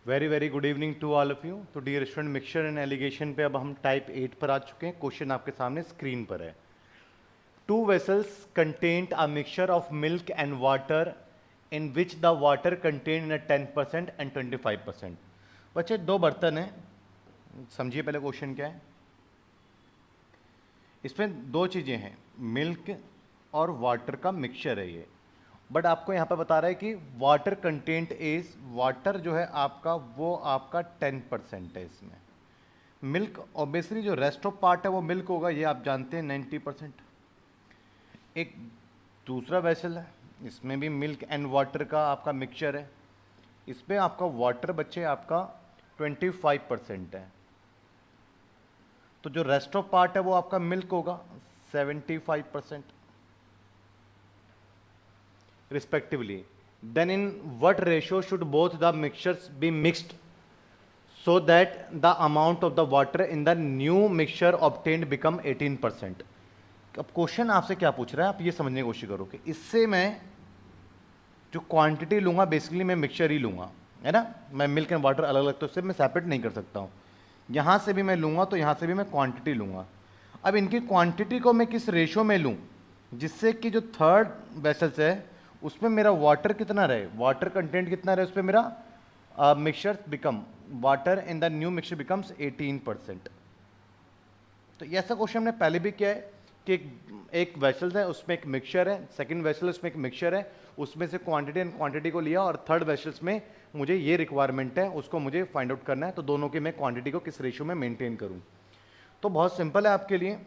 Very very good evening to all of you. तो dear student, mixture and alligation पे अब हम type 8 पर आ चुके हैं। क्वेश्चन आपके सामने स्क्रीन पर है। Two vessels content a mixture of milk and water in which the water contain in 10% and 25%। बच्चे दो बर्तन हैं, समझिए पहले क्वेश्चन क्या है। इसमें दो चीज़ें हैं, मिल्क और वाटर का मिक्सचर है ये। बट आपको यहाँ पे बता रहा है कि वाटर कंटेंट इज, वाटर जो है आपका वो आपका 10% है इसमें। मिल्क ऑब्वियसली जो रेस्ट ऑफ पार्ट है वो मिल्क होगा, ये आप जानते हैं 90%। एक दूसरा वेसल है, इसमें भी मिल्क एंड वाटर का आपका मिक्सचर है। इसमें आपका वाटर बच्चे आपका 25% है, तो जो रेस्ट ऑफ पार्ट है वो आपका मिल्क होगा 75% respectively. Then in what ratio should both the mixtures be mixed so that the amount of the water in the new mixture obtained become 18%? अब क्वेश्चन आपसे क्या पूछ रहा है, आप ये समझने की कोशिश करो कि इससे मैं जो क्वांटिटी लूंगा बेसिकली मैं मिक्सचर ही लूंगा, है ना। मैं मिल्क एंड वाटर अलग अलग तो इससे मैं सेपरेट नहीं कर सकता हूँ। यहाँ से भी मैं लूंगा तो यहाँ से भी मैं क्वांटिटी लूंगा। अब इनकी क्वांटिटी को मैं किस रेशो में लूँ जिससे कि जो थर्ड वेसल्स है उसमें मेरा वाटर कितना रहे, वाटर कंटेंट कितना रहे, उस पर मेरा mixture become, water in the new mixture becomes 18%। तो ये ऐसा क्वेश्चन हमने पहले भी किया है कि एक वेसल है उसमें एक मिक्सचर है, सेकंड वेसल उसमें एक मिक्सचर है, उसमें से क्वांटिटी एंड क्वांटिटी को लिया और थर्ड वेसल्स में मुझे ये रिक्वायरमेंट है, उसको मुझे फाइंड आउट करना है, तो दोनों की मैं क्वांटिटी को किस रेशियो में मेंटेन करूं। तो बहुत सिंपल है आपके लिए।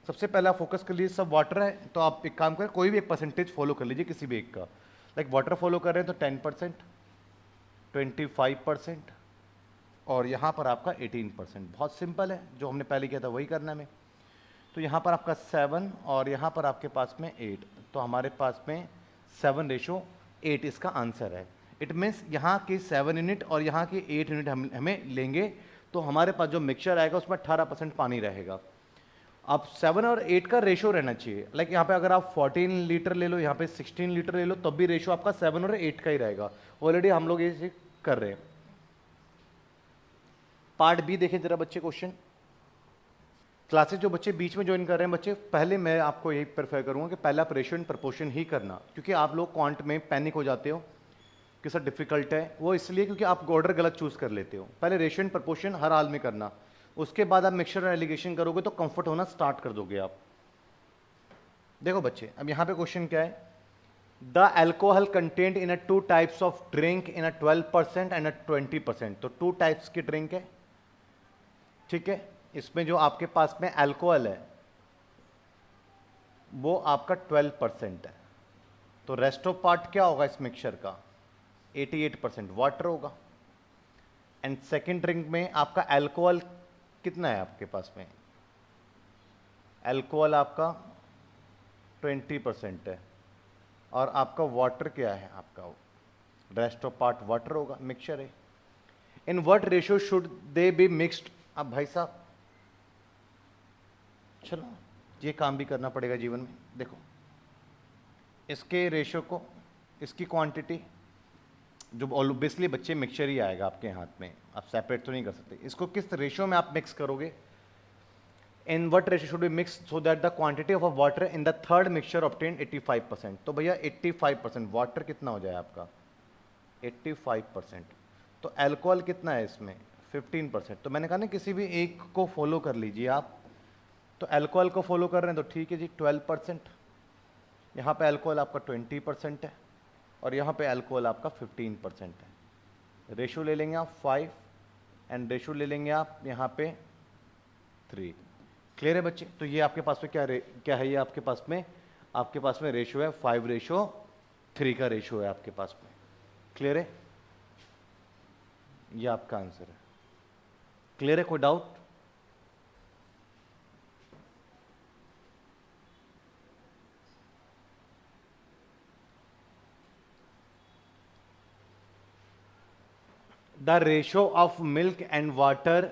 सबसे पहला फोकस कर लीजिए, सब वाटर है तो आप एक काम करें, कोई भी एक परसेंटेज फॉलो कर लीजिए किसी भी एक का। लाइक वाटर फॉलो कर रहे हैं तो 10%, 25% और यहाँ पर आपका 18%। बहुत सिंपल है, जो हमने पहले किया था वही करना है हमें। तो यहाँ पर आपका 7 और यहाँ पर आपके पास में 8, तो हमारे पास में 7:8 इसका आंसर है। इट मीन्स यहाँ की 7 यूनिट और यहाँ की 8 यूनिट हमें लेंगे तो हमारे पास जो मिक्सचर आएगा उसमें 18% पानी रहेगा। अब 7 और 8 का रेशो रहना चाहिए। लाइक यहाँ पे अगर आप 14 लीटर ले लो, यहाँ पे 16 लीटर ले लो, तब भी रेशो आपका 7 और 8 का ही रहेगा। ऑलरेडी हम लोग ये कर रहे हैं। पार्ट बी देखें जरा बच्चे, क्वेश्चन। क्लासेस जो बच्चे बीच में ज्वाइन कर रहे हैं बच्चे, पहले मैं आपको यही प्रेफर करूंगा कि पहला आप रेशियो एंड प्रपोर्शन ही करना, क्योंकि आप लोग क्वांट में पैनिक हो जाते हो कि सर डिफिकल्ट है, वो इसलिए क्योंकि आप ऑर्डर गलत चूज कर लेते हो। पहले रेशियो एंड प्रपोर्शन हर हाल में करना, उसके बाद आप मिक्सचर और एलिगेशन करोगे तो कंफर्ट होना स्टार्ट कर दोगे आप। देखो बच्चे, अब यहाँ पे क्वेश्चन क्या है, the alcohol content in a 2 types of drink in a 12% and अ 20%। तो 2 टाइप्स की ड्रिंक है, ठीक है। इसमें जो आपके पास में अल्कोहल है वो आपका 12% है, तो रेस्ट ऑफ पार्ट क्या होगा इस मिक्सचर का, 88% वाटर होगा। एंड सेकेंड ड्रिंक में आपका अल्कोहल कितना है आपके पास में, अल्कोहल आपका 20% है और आपका वाटर क्या है, आपका रेस्ट ऑफ पार्ट वाटर होगा, मिक्सचर है। In what ratio should they be mixed. अब भाई साहब चलो ये काम भी करना पड़ेगा जीवन में। देखो इसके रेशियो को, इसकी क्वांटिटी, जो ऑब्वियसली बच्चे मिक्सचर ही आएगा आपके हाथ में, आप सेपरेट तो नहीं कर सकते। इसको किस रेशियो में आप मिक्स करोगे, in what ratio should be mix so that the quantity of a water in the third mixture obtain 85%। तो भैया 85% वाटर कितना हो जाए आपका, 85%। तो अल्कोहल कितना है इसमें, 15%। तो मैंने कहा ना किसी भी एक को फॉलो कर लीजिए आप। तो अल्कोहल को फॉलो कर रहे हैं तो ठीक है जी, 12%। यहाँ पे अल्कोहल आपका 20% है और यहाँ पे अल्कोहल आपका 15% है। रेशो ले लेंगे आप 5 एंड रेशो ले लेंगे आप यहाँ पे 3। क्लियर है बच्चे। तो ये आपके पास में क्या है, ये आपके पास में रेशो है 5:3 का रेशो है आपके पास में। क्लियर है, ये आपका आंसर है। क्लियर है, कोई doubt. The ratio of milk and water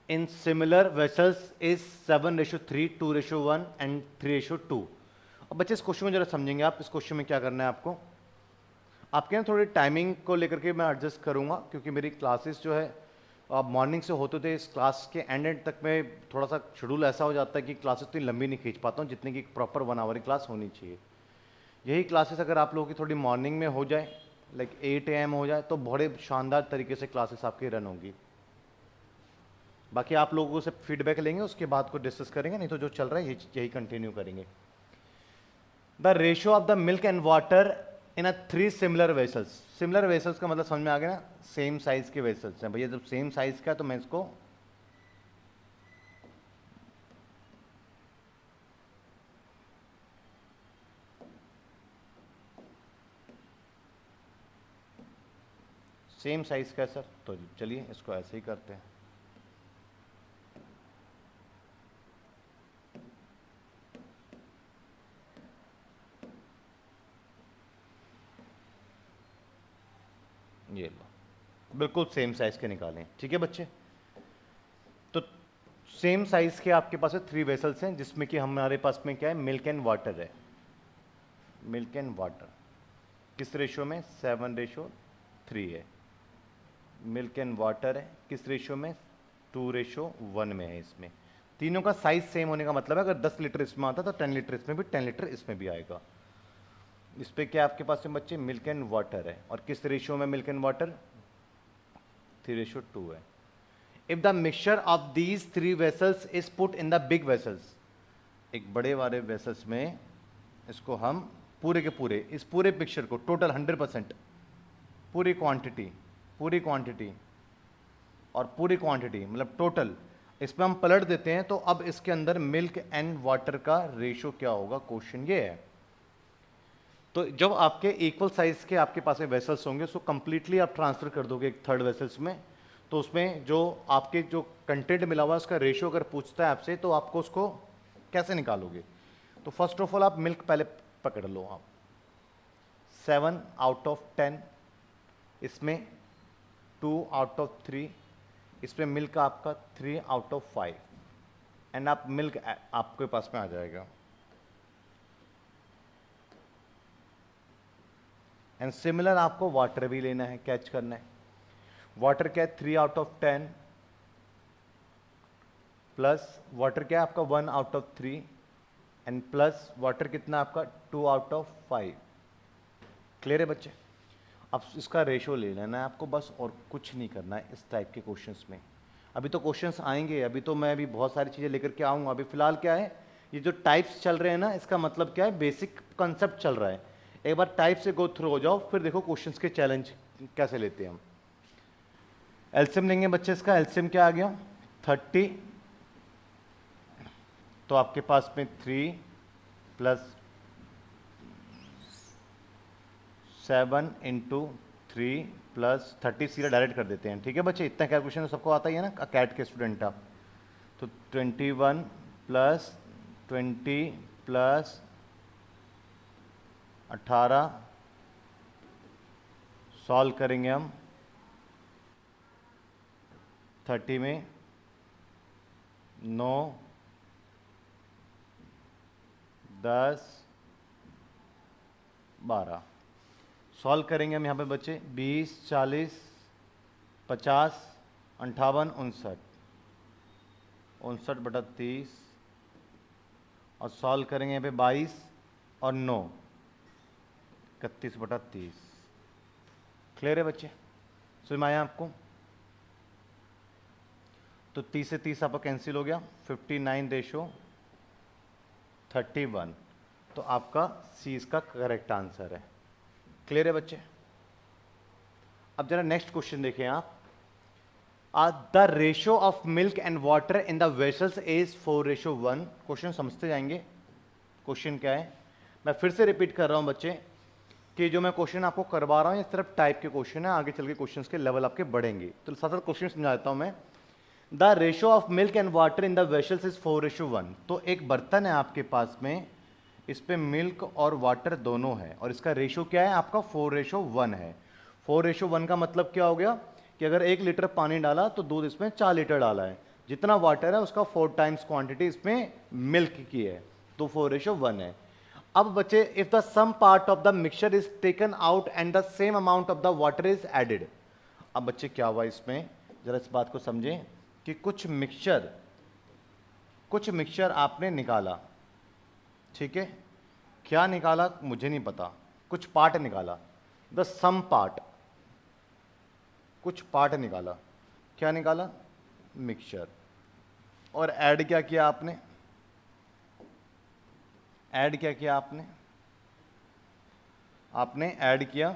in similar vessels is 7:3, 2:1 and 3:2। अब बच्चे इस क्वेश्चन को जरा समझेंगे आप। इस क्वेश्चन में क्या करना है आपको, आपके यहाँ थोड़ी टाइमिंग को लेकर के मैं एडजस्ट करूँगा, क्योंकि मेरी क्लासेस जो है मॉर्निंग से होते थे, इस क्लास के एंड तक में थोड़ा सा शेड्यूल ऐसा हो जाता है कि क्लासेस इतनी लंबी नहीं खींच पाता हूँ जितनी की प्रॉपर 1 आवर की क्लास होनी चाहिए। यही क्लासेस अगर आप लोगों की थोड़ी मॉर्निंग में हो जाए, लाइक 8 AM हो जाए, तो बड़े शानदार तरीके से क्लासेस आपकी रन होंगी। बाकी आप लोगों से फीडबैक लेंगे, उसके बाद को डिस्कस करेंगे, नहीं तो जो चल रहा है यही कंटिन्यू करेंगे। The ratio of the milk and water in a 3 similar vessels. Similar vessels का मतलब समझ में आ गया ना, सेम साइज के वेसल्स हैं भैया। जब सेम साइज का है तो मैं इसको सेम साइज का है सर, तो चलिए इसको ऐसे ही करते हैं। ये लो, बिल्कुल सेम साइज के निकालें, ठीक है बच्चे। तो सेम साइज के आपके पास 3 वेसल्स हैं, जिसमें कि हमारे पास में क्या है, मिल्क एंड वाटर है। मिल्क एंड वाटर किस रेशियो में, 7:3 है। मिल्क एंड वाटर है किस रेशियो में, 2:1 में है। इसमें तीनों का साइज सेम होने का मतलब है, अगर 10 लीटर इसमें आता तो 10 लीटर इसमें भी, 10 लीटर इसमें भी आएगा। इस पे क्या आपके पास में बच्चे, मिल्क एंड वाटर है, और किस रेशियो में मिल्क एंड वाटर, 3:2 है। If the mixture of these 3 vessels is put in the big vessels, एक बड़े वाले वेसल्स में इसको हम पूरे के पूरे, इस पूरे मिक्सचर को टोटल 100%, पूरी क्वांटिटी और पूरी क्वांटिटी मतलब टोटल इसमें हम पलट देते हैं, तो अब इसके अंदर मिल्क एंड वाटर का रेशियो क्या होगा, क्वेश्चन ये है। तो जब आपके इक्वल साइज के आपके पास में वेसल्स होंगे, उसको कंप्लीटली आप ट्रांसफर कर दोगे एक थर्ड वेसल्स में, तो उसमें जो आपके जो कंटेंट मिला हुआ है उसका रेशियो अगर पूछता है आपसे, तो आपको उसको कैसे निकालोगे। तो फर्स्ट ऑफ ऑल आप मिल्क पहले पकड़ लो आप, 7/10, इसमें 2/3, इसमें मिल्क आपका 3/5, एंड आप मिल्क आपके पास में आ जाएगा। एंड सिमिलर आपको वाटर भी लेना है, कैच करना है। वाटर क्या है, 3/10 प्लस वाटर क्या है आपका 1/3, एंड प्लस वाटर कितना आपका 2/5। क्लियर है बच्चे। अब इसका रेशो ले लेना है आपको बस, और कुछ नहीं करना है इस टाइप के क्वेश्चंस में। अभी तो क्वेश्चंस आएंगे, अभी तो मैं अभी बहुत सारी चीज़ें लेकर के आऊँगा। अभी फिलहाल क्या है, ये जो टाइप्स चल रहे हैं ना, इसका मतलब क्या है, बेसिक कंसेप्ट चल रहा है। एक बार टाइप से गो थ्रू हो जाओ, फिर देखो क्वेश्चंस के चैलेंज कैसे लेते हैं हम। एलसीएम लेंगे बच्चे, इसका एलसीएम क्या आ गया, 30, तो आपके पास में 3 + 7 × 3 + 30 सीधा डायरेक्ट कर देते हैं, ठीक है बच्चे। इतना कैलकुलेशन सबको आता ही है ना, कैट के स्टूडेंट आप। तो 21 + 20 + 18 सॉल्व करेंगे हम, 30 में 9, 10, 12 सॉल्व करेंगे हम यहाँ पे बच्चे, 20, 40, 50, 58, 59, 59/30, और सॉल्व करेंगे यहाँ पे 22 और 9, 31/30। क्लियर है बच्चे, समझ में आया आपको। तो 30 से 30 आपका कैंसिल हो गया, 59:31, तो आपका सी इसका करेक्ट आंसर है। क्लियर है बच्चे। अब जरा नेक्स्ट क्वेश्चन देखें आप, the ratio of milk and water in the vessels is 4:1। Question समझते जाएंगे। क्वेश्चन क्या है, मैं फिर से रिपीट कर रहा हूं बच्चे कि जो मैं क्वेश्चन आपको करवा रहा हूं, ये सिर्फ टाइप के क्वेश्चन है, आगे चल के क्वेश्चन के लेवल आपके बढ़ेंगे। तो साथ साथ क्वेश्चन समझा देता हूं मैं। The ratio of milk and water in the vessels is 4:1। तो एक बर्तन है आपके पास में, इस पे मिल्क और वाटर दोनों है, और इसका रेशियो क्या है आपका, 4:1 है। 4:1 का मतलब क्या हो गया कि अगर 1 लीटर पानी डाला तो दूध इसमें 4 लीटर डाला है, जितना वाटर है उसका 4 टाइम्स क्वांटिटी इसमें मिल्क की है, तो 4:1 है। अब बच्चे if the some part of the mixture is taken out and the same amount of the water is added. अब बच्चे क्या हुआ इसमें, जरा इस बात को समझें कि कुछ मिक्सचर आपने निकाला, ठीक है, क्या निकाला मुझे नहीं पता, कुछ पार्ट निकाला, द सम पार्ट, कुछ पार्ट निकाला, क्या निकाला, मिक्सचर, और ऐड क्या किया आपने, ऐड क्या किया आपने ऐड किया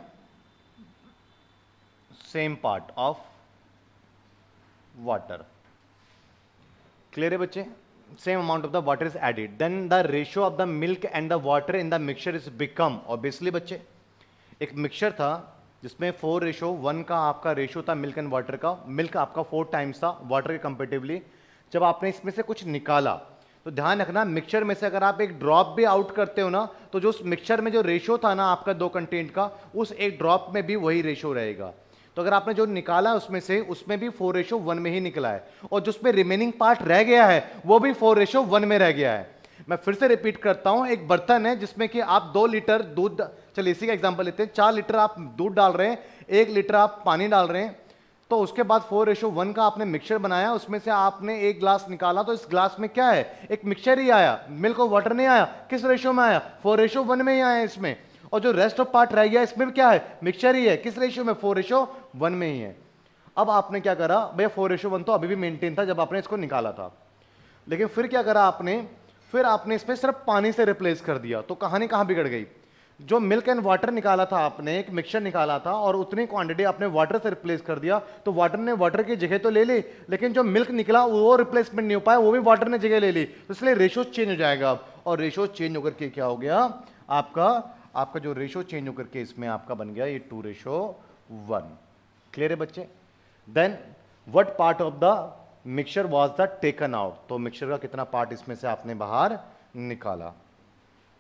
same part of water. Clear है बच्चे, same amount of the water is added, then the ratio of the milk and the water in the mixture is become, obviously बच्चे एक मिक्सचर था जिसमें 4:1 का आपका रेशियो था मिल्क एंड वाटर का, मिल्क आपका 4 टाइम्स था वाटर के कंपेरेटिवली। जब आपने इसमें से कुछ निकाला तो ध्यान रखना, मिक्सचर में से अगर आप एक ड्रॉप भी आउट करते हो ना, तो जो उस मिक्सचर में जो रेशियो था ना आपका 2 कंटेंट का, उस एक ड्रॉप में भी वही रेशियो रहेगा। तो अगर आपने जो निकाला उसमें से, उसमें भी 4:1 में ही निकला है, और जो उसमें रिमेनिंग पार्ट रह गया है वो भी 4:1 में रह गया है। मैं फिर से रिपीट करता हूं, एक बर्तन है जिसमें कि आप 2 लीटर दूध, चलिए इसी का एग्जांपल लेते हैं, 4 लीटर आप दूध डाल रहे हैं, 1 लीटर आप पानी डाल रहे हैं, तो उसके बाद 4:1 का आपने मिक्सचर बनाया, उसमें से आपने एक ग्लास निकाला, तो इस ग्लास में क्या है, एक मिक्सचर ही आया, मिल्क और वाटर नहीं आया। किस रेशियो में आया, 4:1 में ही आया इसमें। और जो रेस्ट ऑफ पार्ट रह गया इसमें क्या है, मिक्सचर ही है, किस रेशियो में, 4:1 में ही है। अब आपने क्या करा भैया, 4:1 तो अभी भी मेंटेन था जब आपने इसको निकाला था, लेकिन फिर क्या करा आपने, फिर आपने इसमें सिर्फ पानी से रिप्लेस कर दिया, तो कहानी कहां बिगड़ गई। जो मिल्क एंड वाटर निकाला था आपने, एक मिक्सचर निकाला था और उतनी क्वांटिटी आपने वाटर से रिप्लेस कर दिया, तो वाटर ने वाटर की जगह तो ले ली, लेकिन जो मिल्क निकला वो रिप्लेसमेंट नहीं हो पाया, वो भी वाटर ने जगह ले ली, तो इसलिए रेशियो चेंज हो जाएगा अब। और रेशियो चेंज होकर के क्या हो गया, आपका जो रेशियो चेंज होकर के इसमें आपका बन गया ये 2:1। क्लियर है बच्चे। Then what part of the mixture was the taken out, तो मिक्सचर का कितना पार्ट इसमें से आपने बाहर निकाला।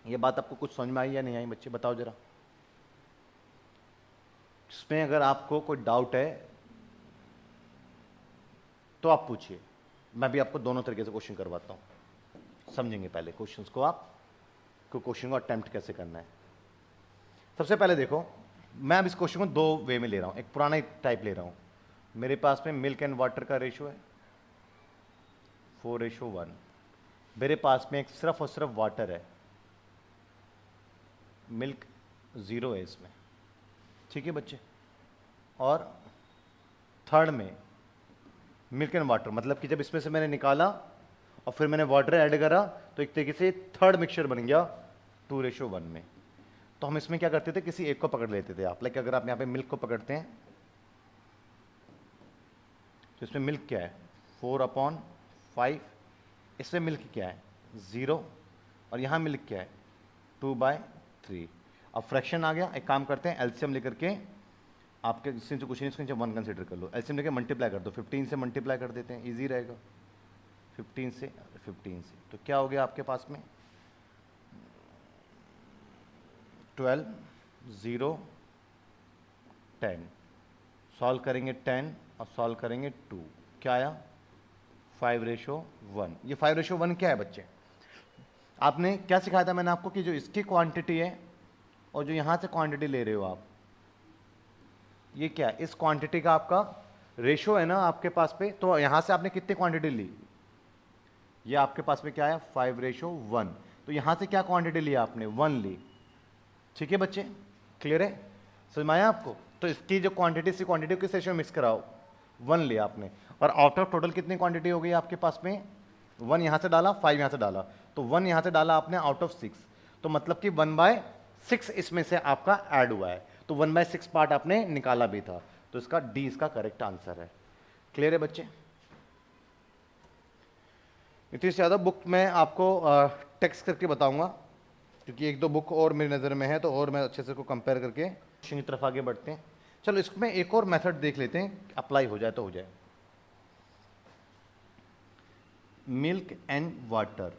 ये बात आपको कुछ समझ में आई या नहीं आई बच्चे, बताओ जरा। इसमें अगर आपको कोई डाउट है तो आप पूछिए, मैं भी आपको दोनों तरीके से क्वेश्चन करवाता हूं, समझेंगे पहले क्वेश्चंस को, आप को क्वेश्चन को अटेम्प्ट कैसे करना है। सबसे पहले देखो, मैं अब इस क्वेश्चन को 2 वे में ले रहा हूं, एक पुराना टाइप ले रहा हूं। मेरे पास में मिल्क एंड वाटर का रेशियो है 4:1, मेरे पास में एक सिर्फ और सिर्फ वाटर है, मिल्क 0 है इसमें, ठीक है बच्चे। और थर्ड में मिल्क एंड वाटर, मतलब कि जब इसमें से मैंने निकाला और फिर मैंने वाटर ऐड करा, तो एक तरीके से थर्ड मिक्सचर बन गया 2:1 में। तो हम इसमें क्या करते थे, किसी एक को पकड़ लेते थे आप, लाइक अगर आप यहाँ पे मिल्क को पकड़ते हैं तो इसमें मिल्क क्या है 4/5, इसमें मिल्क क्या है 0, और यहाँ मिल्क क्या है 2/3। अब फ्रैक्शन आ गया, एक काम करते हैं एलसीएम लेकर के, आपके इससे जो क्वेश्चन इसके नीचे 1 कंसिडर कर लो, एलसीएम लेकर मल्टीप्लाई कर दो, 15 से मल्टीप्लाई कर देते हैं, इजी रहेगा, 15 से, तो क्या हो गया आपके पास में 12, 0, 10, सॉल्व करेंगे 10 और सॉल्व करेंगे 2, क्या आया 5:1। ये 5:1 क्या है बच्चे, आपने क्या सिखाया था मैंने आपको कि जो इसकी क्वांटिटी है और जो यहां से क्वांटिटी ले रहे हो आप, ये क्या है, इस क्वांटिटी का आपका रेशियो है ना आपके पास पे, तो यहां से आपने कितनी क्वांटिटी ली, ये आपके पास में क्या है 5:1, तो यहां से क्या क्वांटिटी ली आपने 1 ली, ठीक है बच्चे, क्लियर है, समझ में आया आपको। तो इसकी जो क्वांटिटी सी क्वांटिटी किस रेशियो में मिक्स कराओ, 1 लिया आपने, और आउट ऑफ टोटल कितनी क्वांटिटी हो गई आपके पास में, 1 यहां से डाला, 5 यहां से डाला, तो 1 यहां से डाला आपने आउट ऑफ 6, तो मतलब कि 1/6 इसमें से आपका ऐड हुआ है, तो 1/6 पार्ट आपने निकाला भी था, तो इसका डी इसका करेक्ट आंसर है। क्लियर है बच्चे। इतनी ज़्यादा बुक मैं आपको टेक्स्ट करके बताऊंगा, क्योंकि 1-2 बुक और मेरी नज़र में है, तो और मैं अच्छे से को कंपेयर करके क्वेश्चन की तरफ आगे बढ़ते हैं। चलो इसमें एक और मेथड देख लेते हैं, अप्लाई हो जाए तो हो जाए। मिल्क एंड वाटर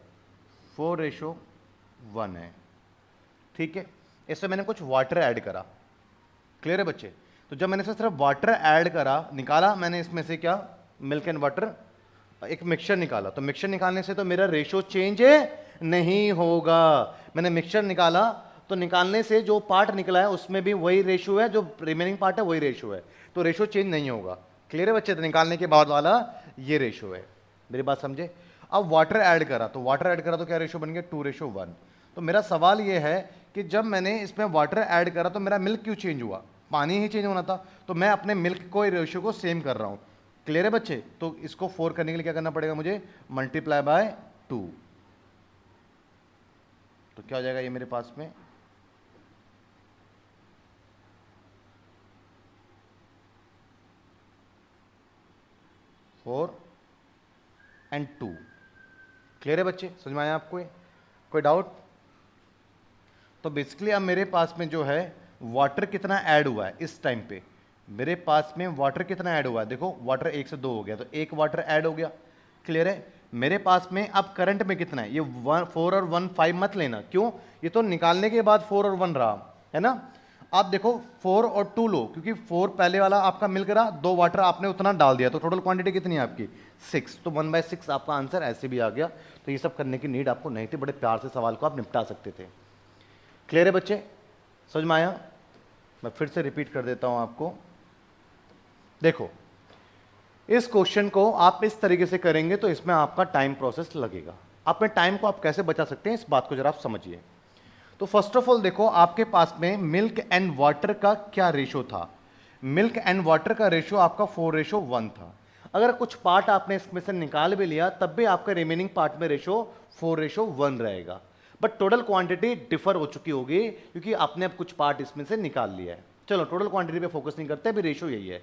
4:1 है, ठीक है, इसमें मैंने कुछ वाटर ऐड करा, क्लियर है बच्चे। तो जब मैंने इसमें सिर्फ वाटर ऐड करा, निकाला मैंने इसमें से क्या मिल्क एंड वाटर, एक मिक्सचर निकाला, तो मिक्सचर निकालने से तो मेरा रेशो चेंज नहीं होगा। मैंने मिक्सचर निकाला तो निकालने से जो पार्ट निकला है उसमें भी वही रेशो है, जो रिमेनिंग पार्ट है वही रेशो है, तो रेशो चेंज नहीं होगा। क्लियर है बच्चे? तो निकालने के बाद वाला ये रेशो है, मेरी बात समझे? अब वाटर ऐड करा, तो वाटर ऐड करा तो क्या रेशो बन गया? 2:1। तो मेरा सवाल ये है कि जब मैंने इसमें वाटर ऐड करा तो मेरा मिल्क क्यों चेंज हुआ? पानी ही चेंज होना था, तो मैं अपने मिल्क को रेशियो को सेम कर रहा हूं। क्लियर है बच्चे? तो इसको 4 करने के लिए क्या करना पड़ेगा मुझे? Multiply by 2। तो क्या हो जाएगा ये मेरे पास में? Four and 2। क्लियर है बच्चे? समझ में आया आपको? कोई डाउट? तो बेसिकली अब मेरे पास में जो है वाटर कितना ऐड हुआ है इस टाइम पे, मेरे पास में वाटर कितना ऐड हुआ है? देखो वाटर 1 से 2 हो गया, तो 1 वाटर ऐड हो गया। क्लियर है? मेरे पास में अब करंट में कितना है? ये 4 और 1 5 मत लेना, क्यों? ये तो निकालने के बाद 4 और 1 रहा है ना। आप देखो 4 और 2 लो, क्योंकि 4 पहले वाला आपका मिल रहा, 2 वाटर आपने उतना डाल दिया, तो टोटल क्वांटिटी कितनी है आपकी? 6। तो 1/6 आपका आंसर ऐसे भी आ गया। तो ये सब करने की नीड आपको नहीं थी, बड़े प्यार से सवाल को आप निपटा सकते थे। क्लियर है बच्चे? समझ में आया? मैं फिर से रिपीट कर देता हूं आपको। देखो इस क्वेश्चन को आप इस तरीके से करेंगे तो इसमें आपका टाइम प्रोसेस लगेगा। अपने टाइम को आप कैसे बचा सकते हैं इस बात को जरा आप समझिए। तो फर्स्ट ऑफ ऑल देखो आपके पास में मिल्क एंड वाटर का क्या रेशो था? मिल्क एंड वाटर का रेशो आपका 4:1 था। अगर कुछ पार्ट आपने इसमें से निकाल भी लिया तब भी आपका रिमेनिंग पार्ट में रेशो 4:1 रहेगा, बट टोटल क्वांटिटी डिफर हो चुकी होगी क्योंकि आपने अब कुछ पार्ट इसमें से निकाल लिया है। चलो टोटल क्वांटिटी पे फोकस नहीं करते, अभी रेशो यही है।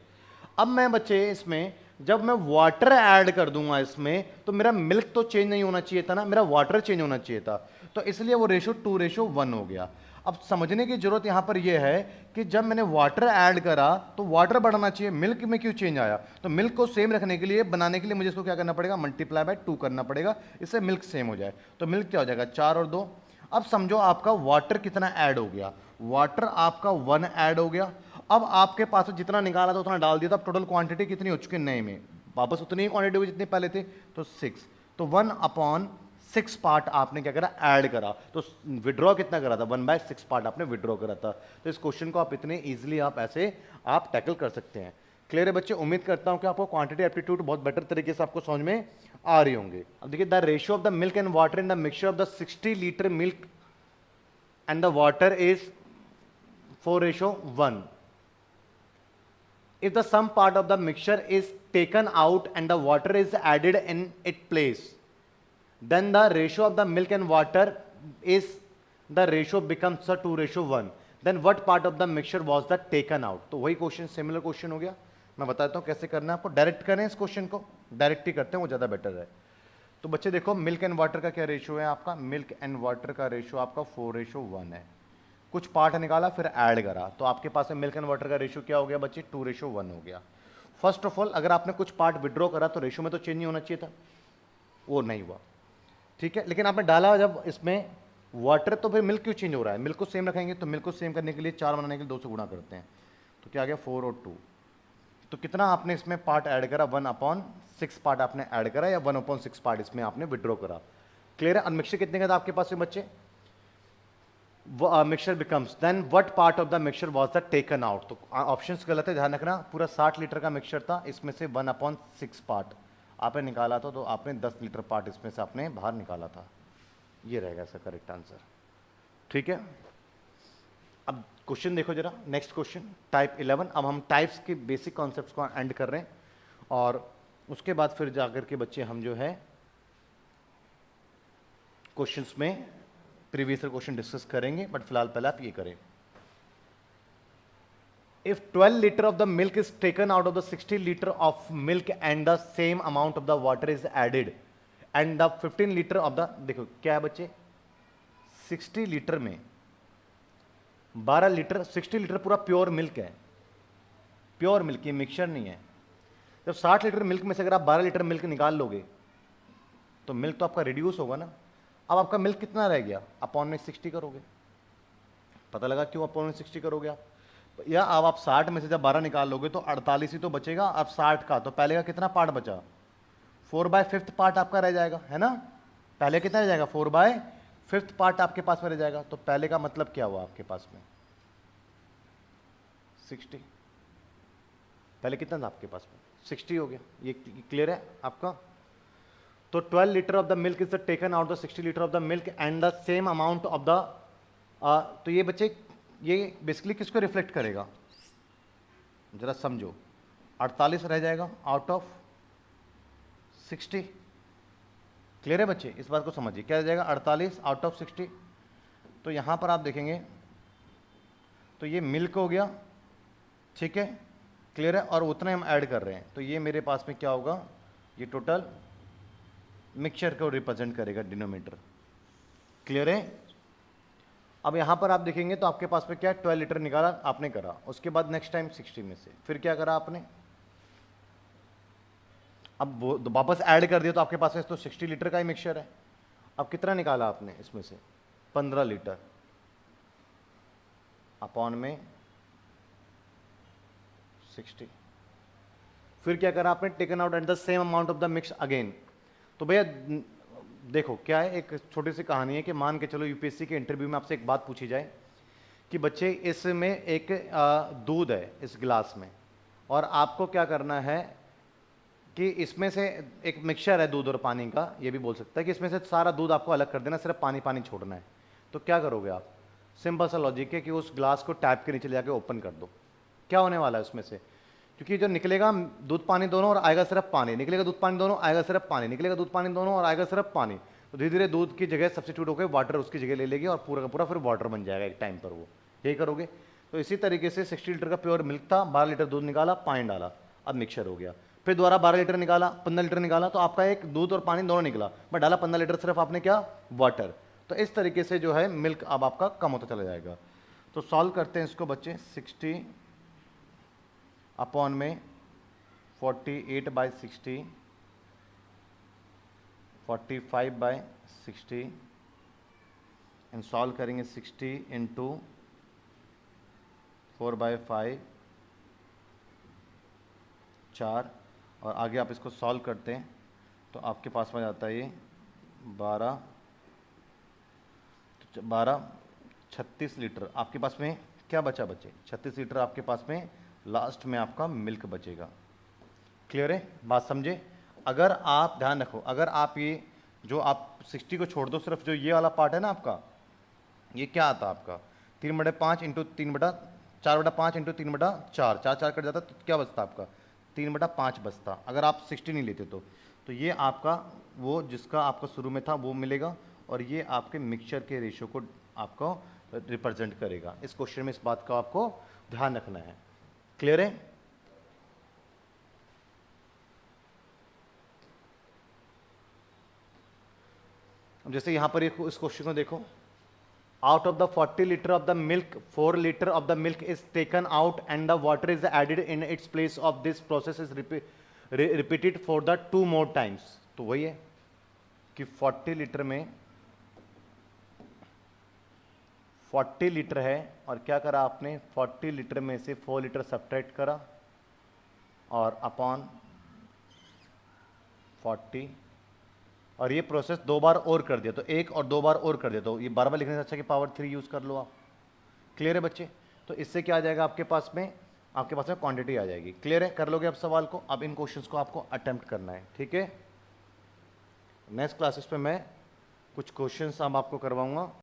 अब मैं बच्चे इसमें जब मैं वाटर ऐड कर दूंगा इसमें, तो मेरा मिल्क तो चेंज नहीं होना चाहिए था ना, मेरा वाटर चेंज होना चाहिए था, तो इसलिए वो रेशो 2:1 हो गया। अब समझने की जरूरत यहां पर यह है कि जब मैंने वाटर ऐड करा तो वाटर बढ़ना चाहिए, मिल्क में क्यों चेंज आया? तो मिल्क को सेम रखने के लिए, बनाने के लिए मुझे इसको क्या करना पड़ेगा? मल्टीप्लाई बाय 2 करना पड़ेगा, इससे मिल्क सेम हो जाए। तो मिल्क क्या हो जाएगा? 4 और 2। अब समझो आपका वाटर कितना ऐड हो गया? वाटर आपका 1 ऐड हो गया। अब आपके पास जितना निकाला था उतना डाल दिया था, अब टोटल क्वांटिटी कितनी हो चुकी है नए में? वापस उतनी ही क्वांटिटी हुई जितनी पहले थी, तो 6। तो 1/6 पार्ट आपने क्या करा? ऐड करा। तो विड्रॉ कितना करा था? 1/6 पार्ट आपने विड्रॉ करा था। तो इस क्वेश्चन को आप इतने इजीली आप ऐसे आप टैकल कर सकते हैं। क्लियर है बच्चे? उम्मीद करता हूं कि आपको क्वांटिटी एप्टीट्यूड बहुत बेटर तरीके से आपको समझ में आ रही होंगे। अब देखिए, the ratio of the milk and water in the mixture of the 60 litre milk and the water is 4:1. If the some part of the mixture is taken out and the water is added in its place, then the ratio of the milk and water is, the ratio becomes a 2:1. Then what part of the mixture was that taken out? तो वही question, similar question हो गया। मैं बताता हूँ कैसे करना है आपको। डायरेक्ट करें इस क्वेश्चन को, डायरेक्ट ही करते हैं, वो ज़्यादा बेटर है। तो बच्चे देखो, मिल्क एंड वाटर का क्या रेशियो है आपका? मिल्क एंड वाटर का रेशियो आपका 4:1 है। कुछ पार्ट निकाला फिर ऐड करा, तो आपके पास में मिल्क एंड वाटर का रेशियो क्या हो गया बच्चे? 2:1 हो गया। फर्स्ट ऑफ ऑल अगर आपने कुछ पार्ट विड्रॉ करा तो रेशियो में तो चेंज नहीं होना चाहिए था, वो नहीं हुआ, ठीक है। लेकिन आपने डाला जब इसमें वाटर, तो फिर मिल्क क्यों चेंज हो रहा है? मिल्क को सेम रखेंगे, तो मिल्क को सेम करने के लिए 4 बनाने के लिए 2 से गुणा करते हैं, तो क्या आ गया? 4 और 2। तो कितना आपने इसमें पार्ट ऐड करा? 1/6 पार्ट आपने ऐड करा, या 1/6 पार्ट इसमें आपने विड्रॉ करा। क्लियर है? अनमिक्सचर कितने का था आपके पास में बच्चे? Mixture becomes, then what part of the mixture was the taken out? तो ऑप्शंस गलत है, ध्यान रखना। पूरा 60 लीटर का मिक्सचर था, इसमें से 1/6 पार्ट आपने निकाला था, तो आपने 10 लीटर पार्ट इसमें से आपने बाहर निकाला था। ये रहेगा इसका करेक्ट आंसर, ठीक है। अब क्वेश्चन देखो जरा, नेक्स्ट क्वेश्चन टाइप 11। अब हम टाइप्स के बेसिक कॉन्सेप्ट्स को एंड कर रहे हैं, और उसके बाद फिर जाकर के बच्चे हम जो है क्वेश्चंस में प्रीवियस क्वेश्चन डिस्कस करेंगे, बट फिलहाल पहले आप ये करें। If 12 liter of the milk is taken out of the 60 liter of milk and the same amount of the water is added and the 15 liter of the, देखो क्या है बच्चे, 60 लीटर में 12 लीटर, 60 लीटर पूरा प्योर मिल्क है, pure milk, ये mixture नहीं है। जब 60 लीटर मिल्क में से अगर आप 12 लीटर मिल्क निकाल लोगे तो मिल्क तो आपका रिड्यूस होगा ना। अब आपका मिल्क कितना रह गया? अपॉन में 60 करोगे, पता लगा क्यों अपॉन में 60 करोगे आप? या अब आप 60 में से जब 12 निकाल लोगे तो 48 ही तो बचेगा। अब 60 का तो पहले का कितना पार्ट बचा? 4/5 पार्ट आपका रह जाएगा, है ना। पहले कितना रह जाएगा, 4/5 पार्ट आपके पास में रह जाएगा। तो पहले का मतलब क्या हुआ आपके पास में, 60। पहले कितना था आपके पास में, 60 हो गया। ये क्लियर है आपका। तो 12 litre of the milk is taken out the 60 litre of the milk and the same amount of the, तो ये बच्चे ये बेसिकली किसको रिफ्लेक्ट करेगा, जरा समझो। 48 रह जाएगा आउट ऑफ 60। क्लियर है बच्चे, इस बात को समझिए, क्या रह जाएगा, 48 आउट ऑफ 60। तो यहां पर आप देखेंगे तो ये मिल्क हो गया, ठीक है, क्लियर है, और उतना हम ऐड कर रहे हैं। तो ये मेरे पास में क्या होगा, ये टोटल मिक्सचर को रिप्रेजेंट करेगा डिनोमिनेटर। क्लियर है। अब यहां पर आप देखेंगे तो आपके पास में क्या है, 12 लीटर निकाला आपने करा, उसके बाद नेक्स्ट टाइम 60 में से फिर क्या करा आपने, अब वो वापस ऐड कर दिया तो आपके पास में तो 60 लीटर का ही मिक्सचर है। अब कितना निकाला आपने इसमें से, 15 लीटर अपॉन में 60। फिर क्या करा आपने, taken out at the same amount of the mix again. तो भैया देखो क्या है, एक छोटी सी कहानी है कि मान के चलो यूपीएससी के इंटरव्यू में आपसे एक बात पूछी जाए कि बच्चे इसमें एक दूध है इस गिलास में, और आपको क्या करना है कि इसमें से एक मिक्सचर है दूध और पानी का, ये भी बोल सकता है कि इसमें से सारा दूध आपको अलग कर देना, सिर्फ पानी पानी छोड़ना है। तो क्या करोगे आप, सिंपल सा लॉजिक है कि उस ग्लास को टैप के नीचे जाके ओपन कर दो। क्या होने वाला है उसमें से, क्योंकि जो निकलेगा दूध पानी दोनों और आएगा सिर्फ पानी, निकलेगा दूध पानी दोनों आएगा सिर्फ पानी, निकलेगा दूध पानी दोनों और आएगा सिर्फ पानी। तो धीरे धीरे दूध की जगह सब्सिट्यूट होकर वाटर उसकी जगह ले लेगी और पूरा का पूरा फिर वाटर बन जाएगा एक टाइम पर, वो यही करोगे। तो इसी तरीके से 60 लीटर का प्योर मिल्क था, 12 लीटर दूध निकाला, पानी डाला, अब मिक्सचर हो गया। फिर दोबारा 12 लीटर निकाला, 15 लीटर निकाला, तो आपका एक दूध और पानी दोनों निकला, बट डाला 15 लीटर सिर्फ आपने क्या, वाटर। तो इस तरीके से जो है मिल्क अब आपका कम होता चला जाएगा। तो सॉल्व करते हैं इसको बच्चे, 60 अपॉन में 48/60, 45/60 एंड सॉल्व करेंगे 60 इंटू 4/5 4, और आगे आप इसको सॉल्व करते हैं तो आपके पास में जाता है ये 12 36 लीटर आपके पास में क्या बचा बच्चे, 36 लीटर आपके पास में लास्ट में आपका मिल्क बचेगा। क्लियर है, बात समझे। अगर आप ध्यान रखो, अगर आप ये जो आप 60 को छोड़ दो, सिर्फ जो ये वाला पार्ट है ना आपका, ये क्या आता आपका 3/5 इंटू 4/5 इंटू 3/4, 4 कट जाता तो क्या बचता आपका 3/5 बचता, अगर आप 60 नहीं लेते तो ये आपका वो जिसका आपका शुरू में था वो मिलेगा, और ये आपके मिक्सचर के रेशियो को आपको रिप्रेजेंट करेगा। इस क्वेश्चन में इस बात का आपको ध्यान रखना है। क्लियर है। अब जैसे यहां पर इस क्वेश्चन को देखो, out of the 40 liter of the milk 4 liter of the milk is taken out and the water is added in its place of this process is repeated for the 2 more times। तो वही है कि 40 litre में 40 litre है, और क्या करा आपने 40 लीटर में से 4 लीटर सब्ट्रैक्ट करा और अपॉन 40, और ये प्रोसेस 2 बार और कर दिया, तो 1 और 2 बार और कर दिया, तो ये बार बार लिखने से अच्छा कि पावर 3 यूज़ कर लो आप। क्लियर है बच्चे। तो इससे क्या आ जाएगा आपके पास में क्वांटिटी आ जाएगी। क्लियर है, कर लोगे आप सवाल को। अब इन क्वेश्चंस को आपको अटेम्प्ट करना है, ठीक है। नेक्स्ट क्लासेस पे मैं कुछ क्वेश्चंस अब आपको करवाऊंगा।